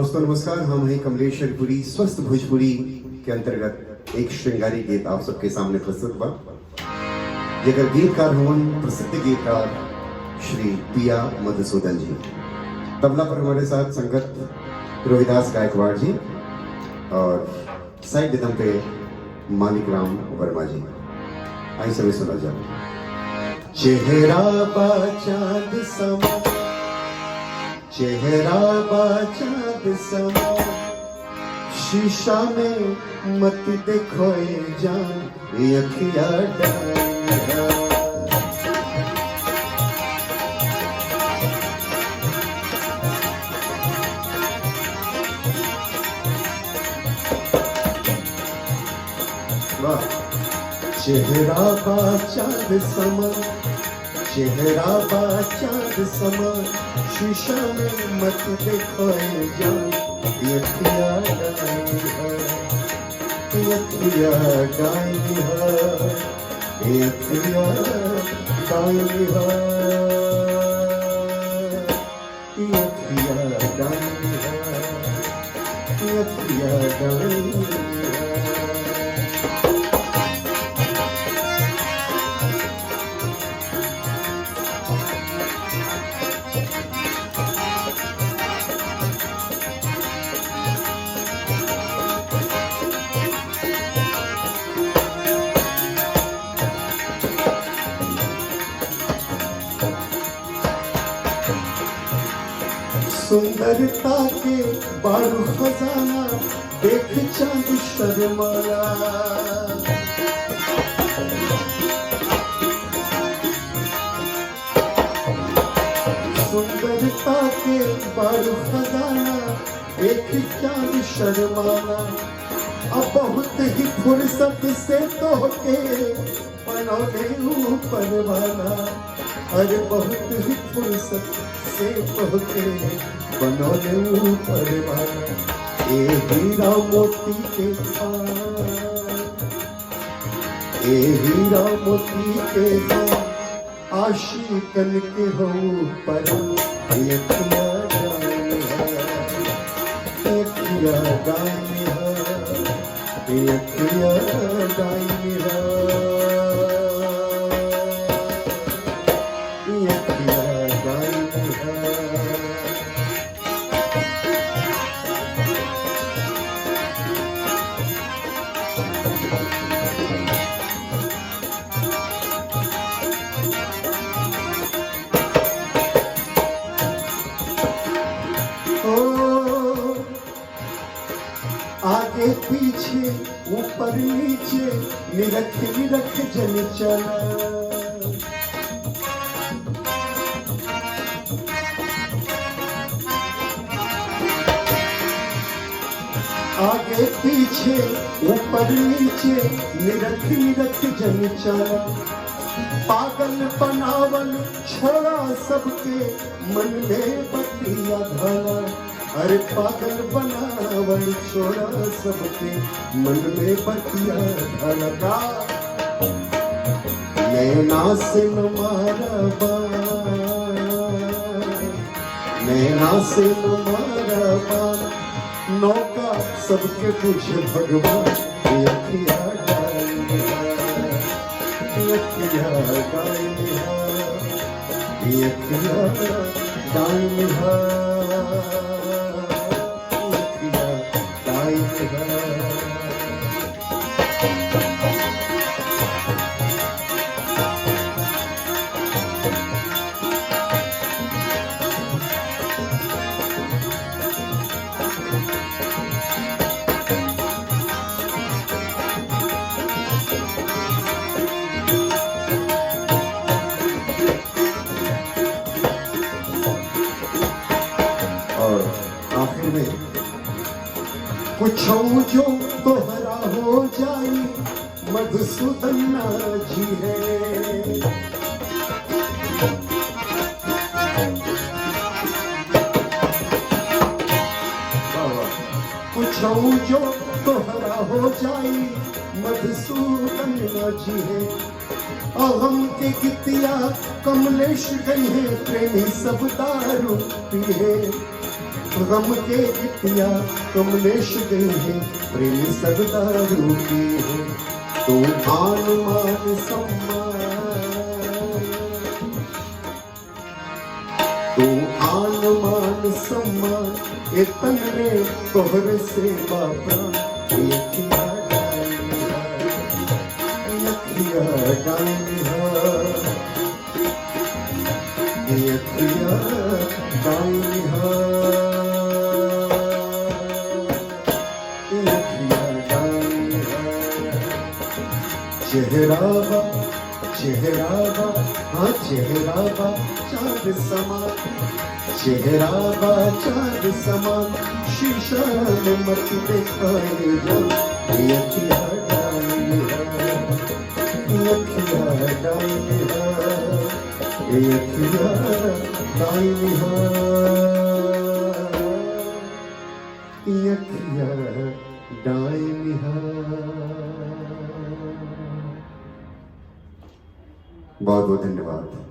दोस्तों नमस्कार। हम हैं कमलेश हरिपुरी। स्वस्थ भोजपुरी के अंतर्गत एक श्रृंगारी गीत आप सबके सामने प्रस्तुत हुआ। जगह गीतकार होन प्रसिद्ध गीतकार श्री पिया मधुसूदन जी। तबला पर हमारे साथ संगत रोहिदास गायकवाड़ जी और साइड रिदम पे मानिक राम वर्मा जी। आई सभी सुना जाओ। चेहरा बा चांद समा, चेहरा बा चांद समा, शीशा में मत देखो ये जान, ये अखिया डालिया। चेहरा बा चांद समा, चेहरा बा चांद समा, शीशा में मत देखो ये जान, ये अखिया डाली है, ये अखिया डाली है, ये अखिया डाली है, ये अखिया डाली है, ये अखिया डाली है। सुंदरता के बारू खजाना देख चांद शर्माया। सुंदरता के बारू खजाना देख चांद शर्माया। अब बहुत ही फुर्सत से तो के बनौले ऊपर वाला, अरे बहुत ही फुर्सत से तो के बनौले ऊपर वाला। ए हीरा मोती के खान, ए हीरा मोती के खान, आशिकन के हो पर ये किया गानी है, ये किया गानी है, ये किया गानी है, ये किया गानी है। आगे पीछे ऊपर नीचे निरख निरख जन चला। आगे पीछे ऊपर नीचे निरख निरख जन चला। पागल बनावल छोड़ा सबके मन में बतिया धरा। अरे पागल बनावल छोड़ा सबके मन में बतिया धरा। नैना से न मारा बाण, नैना से न मारा बाण, नौका सबके पूछे भगवान, ये अखिया डाली है, ये अखिया डाली है, ये अखिया डाली है, ये अखिया डाली है। और आखिर में कुछ जो तोहरा हो जाई मधुसूदन जी है। कुछ जो तोहरा हो जाई मधुसूदन जी है। अहम के गीतिया कमलेश गई है, प्रेमी सब दारू पिए। गम के गिटिया कमलेश गई है प्रेमी सब दारू की है तू आन मान सम्मान तू आन मान सम्मान ए तन रे तोहर से बापरा यखिया डालिहा यखिया डालिहा यखिया डालिहा चेहरावा चेहरावा हाँ चेहरावा चाँद समा चेहरावा चाँद समा शीशा में मत दिखाए जा यखिया डालिहा यखिया डालिहा यखिया डालिहा यखिया डालिहा। बहुत बहुत धन्यवाद।